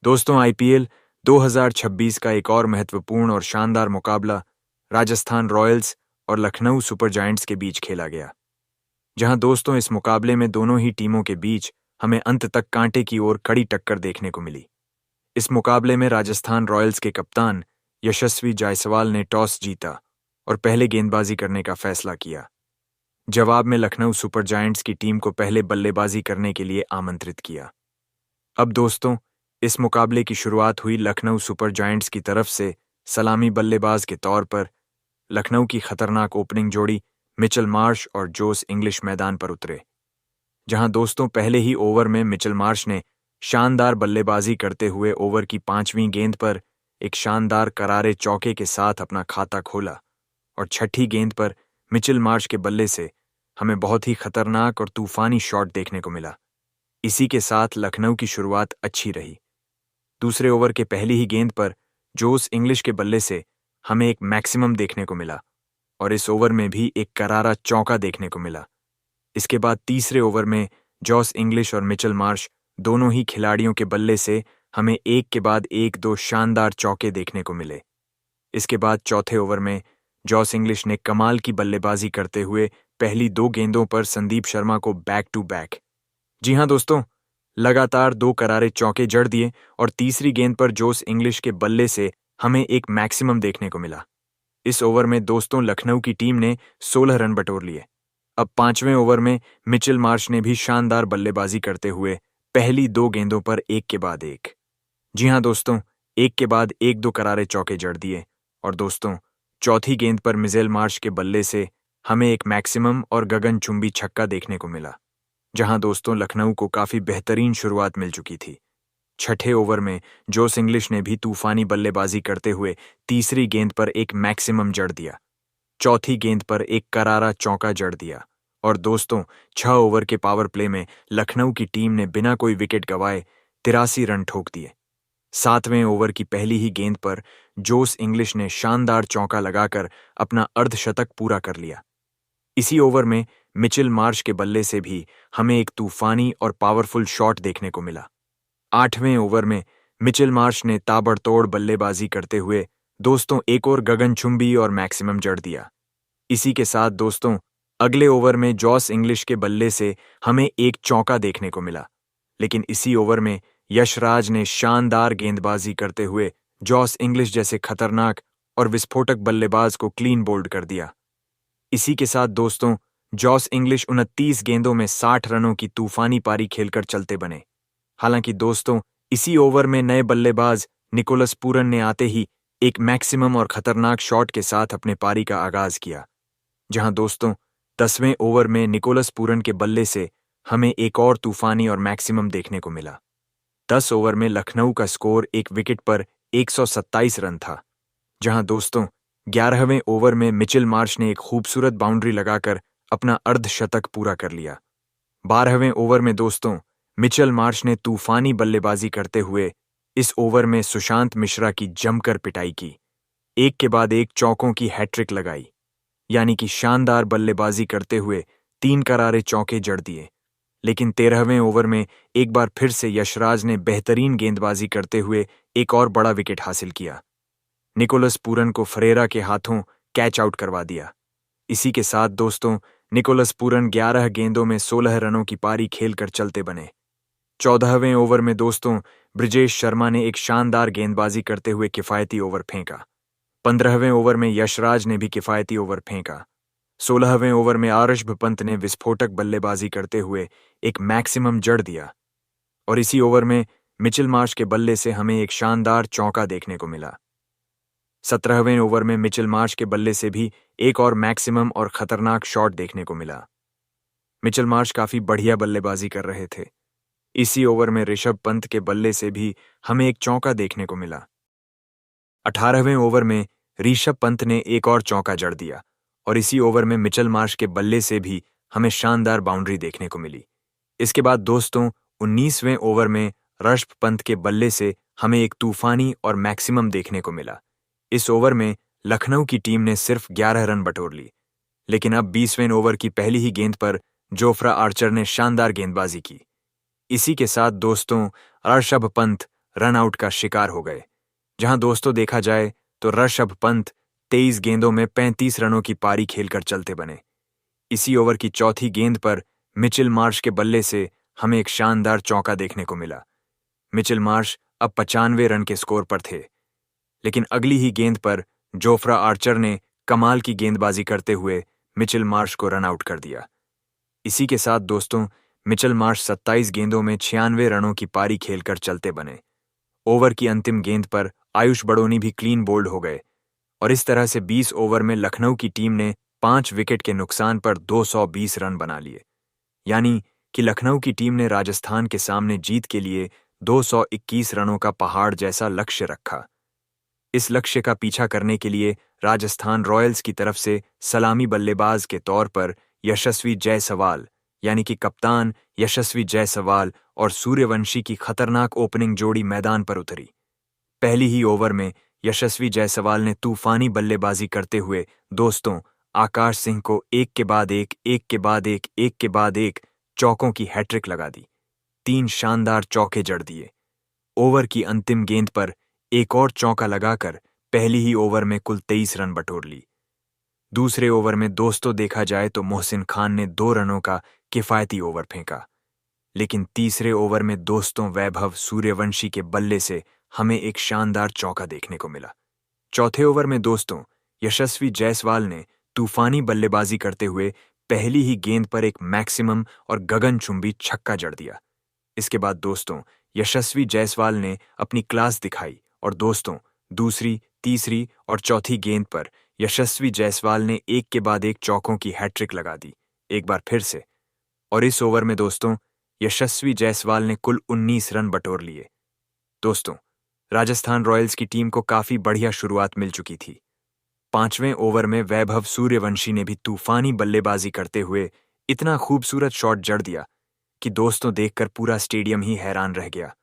दोस्तों, आईपीएल 2026 का एक और महत्वपूर्ण और शानदार मुकाबला राजस्थान रॉयल्स और लखनऊ सुपर जायंट्स के बीच खेला गया। जहां दोस्तों इस मुकाबले में दोनों ही टीमों के बीच हमें अंत तक कांटे की ओर कड़ी टक्कर देखने को मिली। इस मुकाबले में राजस्थान रॉयल्स के कप्तान यशस्वी जायसवाल ने टॉस जीता और पहले गेंदबाजी करने का फैसला किया। जवाब में लखनऊ सुपर जायंट्स की टीम को पहले बल्लेबाजी करने के लिए आमंत्रित किया। अब दोस्तों, इस मुकाबले की शुरुआत हुई लखनऊ सुपर जायंट्स की तरफ से सलामी बल्लेबाज के तौर पर। लखनऊ की खतरनाक ओपनिंग जोड़ी मिचेल मार्श और जोस इंग्लिश मैदान पर उतरे। जहां दोस्तों पहले ही ओवर में मिचेल मार्श ने शानदार बल्लेबाजी करते हुए ओवर की 5वीं गेंद पर एक शानदार करारे चौके के साथ अपना खाता खोला और 6ठी गेंद पर मिचेल मार्श के बल्ले से हमें बहुत ही खतरनाक और तूफानी शॉट देखने को मिला। इसी के साथ लखनऊ की शुरुआत अच्छी रही। दूसरे ओवर के पहली ही गेंद पर जोस इंग्लिश के बल्ले से हमें एक मैक्सिमम देखने को मिला और इस ओवर में भी एक करारा चौका देखने को मिला। इसके बाद तीसरे ओवर में जोस इंग्लिश और मिचेल मार्श दोनों ही खिलाड़ियों के बल्ले से हमें एक के बाद एक दो शानदार चौके देखने को मिले। इसके बाद चौथे ओवर में जोस इंग्लिश ने कमाल की बल्लेबाजी करते हुए पहली 2 गेंदों पर संदीप शर्मा को बैक टू बैक, जी हां दोस्तों, लगातार 2 करारे चौके जड़ दिए और तीसरी गेंद पर जोस इंग्लिश के बल्ले से हमें एक मैक्सिमम देखने को मिला। इस ओवर में दोस्तों लखनऊ की टीम ने 16 रन बटोर लिए। अब 5वें ओवर में मिचेल मार्श ने भी शानदार बल्लेबाजी करते हुए पहली 2 गेंदों पर एक के बाद एक, जी हां दोस्तों, एक के बाद एक 2 करारे चौके जड़ दिए और दोस्तों चौथी गेंद पर मिचेल मार्श के बल्ले से हमें एक मैक्सिमम और गगनचुंबी छक्का देखने को मिला। जहां दोस्तों लखनऊ को काफी बेहतरीन शुरुआत मिल चुकी थी। 6ठे ओवर में जोस इंग्लिश ने भी तूफानी बल्लेबाजी करते हुए तीसरी गेंद पर एक मैक्सिमम जड़ दिया, चौथी गेंद पर एक करारा चौका जड़ दिया और दोस्तों 6 ओवर के पावर प्ले में लखनऊ की टीम ने बिना कोई विकेट गंवाए 83 रन ठोक दिए। 7वें ओवर की पहली ही गेंद पर जोस इंग्लिश ने शानदार चौका लगाकर अपना अर्धशतक पूरा कर लिया। इसी ओवर में मिचेल मार्श के बल्ले से भी हमें एक तूफानी और पावरफुल शॉट देखने को मिला। 8वें ओवर में मिचेल मार्श ने ताबड़तोड़ बल्लेबाजी करते हुए दोस्तों एक और गगनचुंबी और मैक्सिमम जड़ दिया। इसी के साथ दोस्तों अगले ओवर में जोस इंग्लिश के बल्ले से हमें एक चौका देखने को मिला, लेकिन इसी ओवर में यशराज ने शानदार गेंदबाजी करते हुए जोस इंग्लिश जैसे खतरनाक और विस्फोटक बल्लेबाज को क्लीन बोल्ड कर दिया। इसी के साथ दोस्तों जोस इंग्लिश 29 गेंदों में 60 रनों की तूफानी पारी खेलकर चलते बने। हालांकि दोस्तों इसी ओवर में नए बल्लेबाज निकोलस पूरन ने आते ही एक मैक्सिमम और खतरनाक शॉट के साथ अपने पारी का आगाज किया। जहां दोस्तों 10वें ओवर में निकोलस पूरन के बल्ले से हमें एक और तूफानी और मैक्सिमम देखने को मिला। 10 ओवर में लखनऊ का स्कोर एक विकेट पर 127 रन था। जहां दोस्तों 11वें ओवर में मिचेल मार्श ने एक खूबसूरत बाउंड्री लगाकर अपना अर्धशतक पूरा कर लिया। 12वें ओवर में दोस्तों मिचेल मार्श ने तूफानी बल्लेबाजी करते हुए इस ओवर में सुशांत मिश्रा की जमकर पिटाई की, एक के बाद एक चौकों की हैट्रिक लगाई, यानी कि शानदार बल्लेबाजी करते हुए 3 करारे चौके जड़ दिए। लेकिन 13वें ओवर में एक बार फिर से यशराज ने बेहतरीन गेंदबाजी करते हुए एक और बड़ा विकेट हासिल किया। निकोलस पूरन को फरेरा के हाथों कैच आउट करवा दिया। इसी के साथ दोस्तों निकोलस पूरन 11 गेंदों में 16 रनों की पारी खेलकर चलते बने। 14वें ओवर में दोस्तों ब्रिजेश शर्मा ने एक शानदार गेंदबाजी करते हुए किफायती ओवर फेंका। 15वें ओवर में यशराज ने भी किफायती ओवर फेंका। 16वें ओवर में ऋषभ पंत ने विस्फोटक बल्लेबाजी करते हुए एक मैक्सिमम जड़ दिया और इसी ओवर में मिचेल मार्श के बल्ले से हमें एक शानदार चौका देखने को मिला। 17वें ओवर में मिचेल मार्श के बल्ले से भी एक और मैक्सिमम और खतरनाक शॉट देखने को मिला। मिचेल मार्श काफी बढ़िया बल्लेबाजी कर रहे थे। इसी ओवर में ऋषभ पंत के बल्ले से भी हमें एक चौका देखने को मिला। 18वें ओवर में ऋषभ पंत ने एक और चौका जड़ दिया और इसी ओवर में मिचेल मार्श के बल्ले से भी हमें शानदार बाउंड्री देखने को मिली। इसके बाद दोस्तों 19वें ओवर में ऋषभ पंत के बल्ले से हमें एक तूफानी और मैक्सिमम देखने को मिला। इस ओवर में लखनऊ की टीम ने सिर्फ 11 रन बटोर ली, लेकिन अब 20वें ओवर की पहली ही गेंद पर जोफ्रा आर्चर ने शानदार गेंदबाजी की। इसी के साथ दोस्तों ऋषभ पंत रन आउट का शिकार हो गए। जहां दोस्तों देखा जाए तो ऋषभ पंत 23 गेंदों में 35 रनों की पारी खेलकर चलते बने। इसी ओवर की चौथी गेंद पर मिचेल मार्श के बल्ले से हमें एक शानदार चौका देखने को मिला। मिचेल मार्श अब 95 रन के स्कोर पर थे, लेकिन अगली ही गेंद पर जोफ्रा आर्चर ने कमाल की गेंदबाजी करते हुए मिचेल मार्श को रन आउट कर दिया। इसी के साथ दोस्तों मिचेल मार्श 27 गेंदों में 96 रनों की पारी खेलकर चलते बने। ओवर की अंतिम गेंद पर आयुष बड़ोनी भी क्लीन बोल्ड हो गए और इस तरह से 20 ओवर में लखनऊ की टीम ने 5 विकेट के नुकसान पर 220 रन बना लिए। यानी कि लखनऊ की टीम ने राजस्थान के सामने जीत के लिए 221 रनों का पहाड़ जैसा लक्ष्य रखा। इस लक्ष्य का पीछा करने के लिए राजस्थान रॉयल्स की तरफ से सलामी बल्लेबाज के तौर पर यशस्वी जायसवाल यानी कि कप्तान यशस्वी जायसवाल और सूर्यवंशी की खतरनाक ओपनिंग जोड़ी मैदान पर उतरी। पहली ही ओवर में यशस्वी जायसवाल ने तूफानी बल्लेबाजी करते हुए दोस्तों आकाश सिंह को एक के बाद एक चौकों की हैट्रिक लगा दी। 3 शानदार चौके जड़ दिए। ओवर की अंतिम गेंद पर एक और चौका लगाकर पहली ही ओवर में कुल 23 रन बटोर ली। दूसरे ओवर में दोस्तों देखा जाए तो मोहसिन खान ने 2 रनों का किफायती ओवर फेंका, लेकिन तीसरे ओवर में दोस्तों वैभव सूर्यवंशी के बल्ले से हमें एक शानदार चौका देखने को मिला। चौथे ओवर में दोस्तों यशस्वी जायसवाल ने तूफानी बल्लेबाजी करते हुए पहली ही गेंद पर एक मैक्सिमम और गगनचुंबी छक्का जड़ दिया। इसके बाद दोस्तों यशस्वी जायसवाल ने अपनी क्लास दिखाई और दोस्तों दूसरी, तीसरी और चौथी गेंद पर यशस्वी जायसवाल ने एक के बाद एक चौकों की हैट्रिक लगा दी एक बार फिर से। और इस ओवर में दोस्तों यशस्वी जायसवाल ने कुल 19 रन बटोर लिए। दोस्तों राजस्थान रॉयल्स की टीम को काफी बढ़िया शुरुआत मिल चुकी थी। 5वें ओवर में वैभव सूर्यवंशी ने भी तूफानी बल्लेबाजी करते हुए इतना खूबसूरत शॉट जड़ दिया कि दोस्तों देखकर पूरा स्टेडियम ही हैरान रह गया।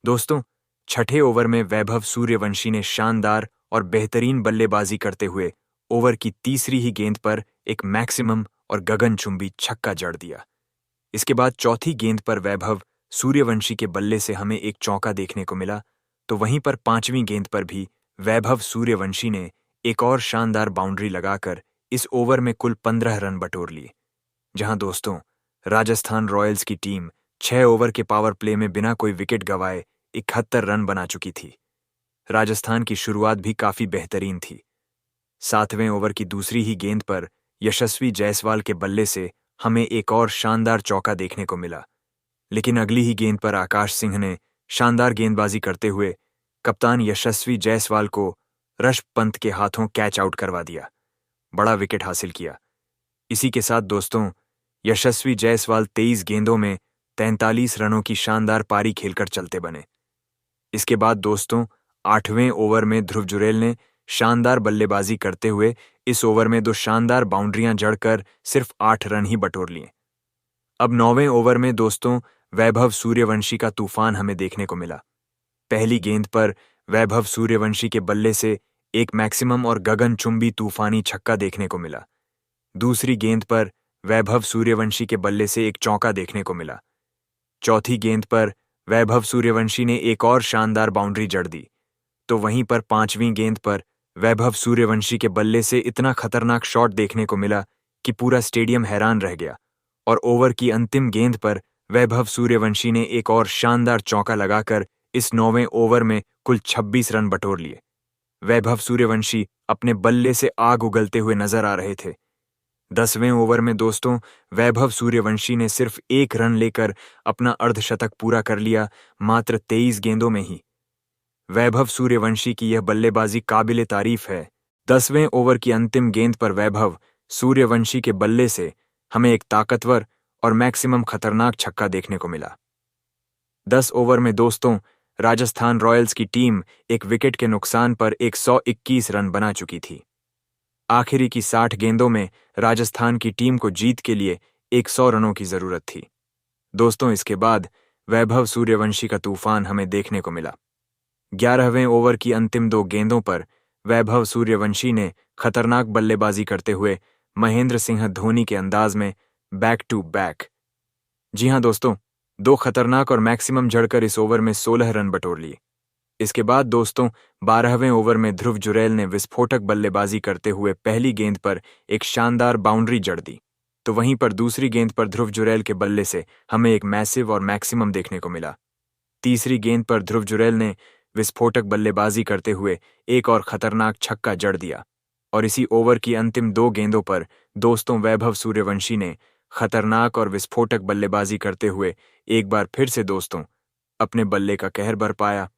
दोस्तों छठे ओवर में वैभव सूर्यवंशी ने शानदार और बेहतरीन बल्लेबाजी करते हुए ओवर की तीसरी ही गेंद पर एक मैक्सिमम और गगनचुंबी छक्का जड़ दिया। इसके बाद चौथी गेंद पर वैभव सूर्यवंशी के बल्ले से हमें एक चौका देखने को मिला, तो वहीं पर 5वीं गेंद पर भी वैभव सूर्यवंशी ने एक और शानदार बाउंड्री लगाकर इस ओवर में कुल 15 रन बटोर लिए। जहां दोस्तों राजस्थान रॉयल्स की टीम 6 ओवर के पावर प्ले में बिना कोई विकेट गंवाए 71 रन बना चुकी थी। राजस्थान की शुरुआत भी काफी बेहतरीन थी। 7वें ओवर की दूसरी ही गेंद पर यशस्वी जायसवाल के बल्ले से हमें एक और शानदार चौका देखने को मिला, लेकिन अगली ही गेंद पर आकाश सिंह ने शानदार गेंदबाजी करते हुए कप्तान यशस्वी जायसवाल को ऋषभ पंत के हाथों कैच आउट करवा दिया, बड़ा विकेट हासिल किया। इसी के साथ दोस्तों यशस्वी जायसवाल 23 गेंदों में 43 रनों की शानदार पारी खेलकर चलते बने। इसके बाद दोस्तों 8वें ओवर में ध्रुव जुरैल ने शानदार बल्लेबाजी करते हुए इस ओवर में 2 शानदार बाउंड्रियां जड़कर सिर्फ 8 रन ही बटोर लिए। अब 9वें ओवर में दोस्तों वैभव सूर्यवंशी का तूफान हमें देखने को मिला। पहली गेंद पर वैभव सूर्यवंशी के बल्ले से एक मैक्सिमम और गगनचुंबी तूफानी छक्का देखने को मिला। दूसरी गेंद पर वैभव सूर्यवंशी के बल्ले से एक चौका देखने को मिला। चौथी गेंद पर वैभव सूर्यवंशी ने एक और शानदार बाउंड्री जड़ दी, तो वहीं पर 5वीं गेंद पर वैभव सूर्यवंशी के बल्ले से इतना खतरनाक शॉट देखने को मिला कि पूरा स्टेडियम हैरान रह गया। और ओवर की अंतिम गेंद पर वैभव सूर्यवंशी ने एक और शानदार चौका लगाकर इस 9वें ओवर में कुल 26 रन बटोर लिए। वैभव सूर्यवंशी अपने बल्ले से आग उगलते हुए नजर आ रहे थे। 10वें ओवर में दोस्तों वैभव सूर्यवंशी ने सिर्फ 1 रन लेकर अपना अर्धशतक पूरा कर लिया, मात्र 23 गेंदों में ही। वैभव सूर्यवंशी की यह बल्लेबाजी काबिले तारीफ है। 10वें ओवर की अंतिम गेंद पर वैभव सूर्यवंशी के बल्ले से हमें एक ताकतवर और मैक्सिमम खतरनाक छक्का देखने को मिला। 10 ओवर में दोस्तों राजस्थान रॉयल्स की टीम एक विकेट के नुकसान पर 121 रन बना चुकी थी। आखिरी की 60 गेंदों में राजस्थान की टीम को जीत के लिए 100 रनों की जरूरत थी। दोस्तों इसके बाद वैभव सूर्यवंशी का तूफान हमें देखने को मिला। 11वें ओवर की अंतिम 2 गेंदों पर वैभव सूर्यवंशी ने खतरनाक बल्लेबाजी करते हुए महेंद्र सिंह धोनी के अंदाज में बैक टू बैक, जी हां दोस्तों, दो खतरनाक और मैक्सिमम जड़कर इस ओवर में 16 रन बटोर लिए। इसके बाद दोस्तों 12वें ओवर में ध्रुव जुरैल ने विस्फोटक बल्लेबाजी करते हुए पहली गेंद पर एक शानदार बाउंड्री जड़ दी। तो वहीं पर दूसरी गेंद पर ध्रुव जुरैल के बल्ले से हमें एक मैसिव और मैक्सिमम देखने को मिला। तीसरी गेंद पर ध्रुव जुरैल ने विस्फोटक बल्लेबाजी करते हुए एक और खतरनाक छक्का जड़ दिया और इसी ओवर की अंतिम दो गेंदों पर दोस्तों वैभव सूर्यवंशी ने खतरनाक और विस्फोटक बल्लेबाजी करते हुए एक बार फिर से दोस्तों अपने बल्ले का कहर बरपाया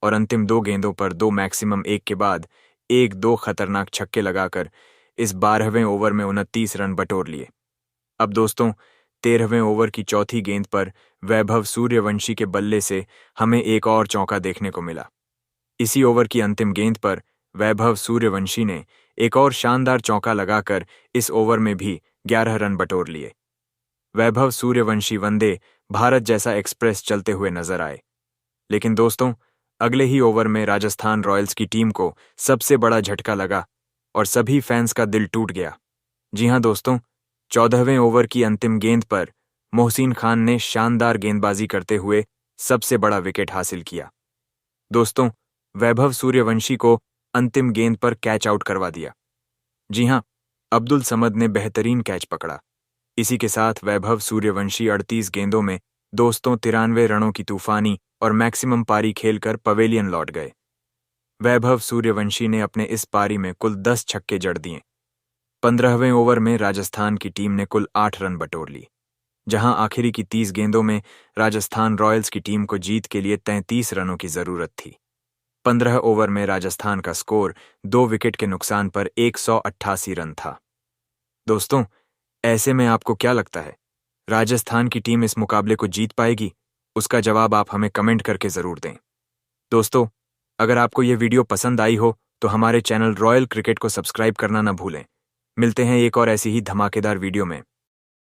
और अंतिम दो गेंदों पर दो मैक्सिमम एक के बाद एक दो खतरनाक छक्के लगाकर इस 12वें ओवर में 29 रन बटोर लिए। अब दोस्तों 13वें ओवर की चौथी गेंद पर वैभव सूर्यवंशी के बल्ले से हमें एक और चौका देखने को मिला। इसी ओवर की अंतिम गेंद पर वैभव सूर्यवंशी ने एक और शानदार चौका लगाकर इस ओवर में भी 11 रन बटोर लिए। वैभव सूर्यवंशी वंदे भारत जैसा एक्सप्रेस चलते हुए नजर आए। लेकिन दोस्तों अगले ही ओवर में राजस्थान रॉयल्स की टीम को सबसे बड़ा झटका लगा और सभी फैंस का दिल टूट गया। जी हां दोस्तों, 14वें ओवर की अंतिम गेंद पर मोहसिन खान ने शानदार गेंदबाजी करते हुए सबसे बड़ा विकेट हासिल किया। दोस्तों वैभव सूर्यवंशी को अंतिम गेंद पर कैच आउट करवा दिया। जी हां, अब्दुल समद ने बेहतरीन कैच पकड़ा। इसी के साथ वैभव सूर्यवंशी 38 गेंदों में दोस्तों 93 रनों की तूफानी और मैक्सिमम पारी खेलकर पवेलियन लौट गए। वैभव सूर्यवंशी ने अपने इस पारी में कुल 10 छक्के जड़ दिए। 15वें ओवर में राजस्थान की टीम ने कुल 8 रन बटोर ली, जहां आखिरी की 30 गेंदों में राजस्थान रॉयल्स की टीम को जीत के लिए 33 रनों की जरूरत थी। 15 ओवर में राजस्थान का स्कोर 2 विकेट के नुकसान पर 188 रन था। दोस्तों ऐसे में आपको क्या लगता है, राजस्थान की टीम इस मुकाबले को जीत पाएगी? उसका जवाब आप हमें कमेंट करके जरूर दें। दोस्तों अगर आपको ये वीडियो पसंद आई हो तो हमारे चैनल रॉयल क्रिकेट को सब्सक्राइब करना ना भूलें। मिलते हैं एक और ऐसी ही धमाकेदार वीडियो में।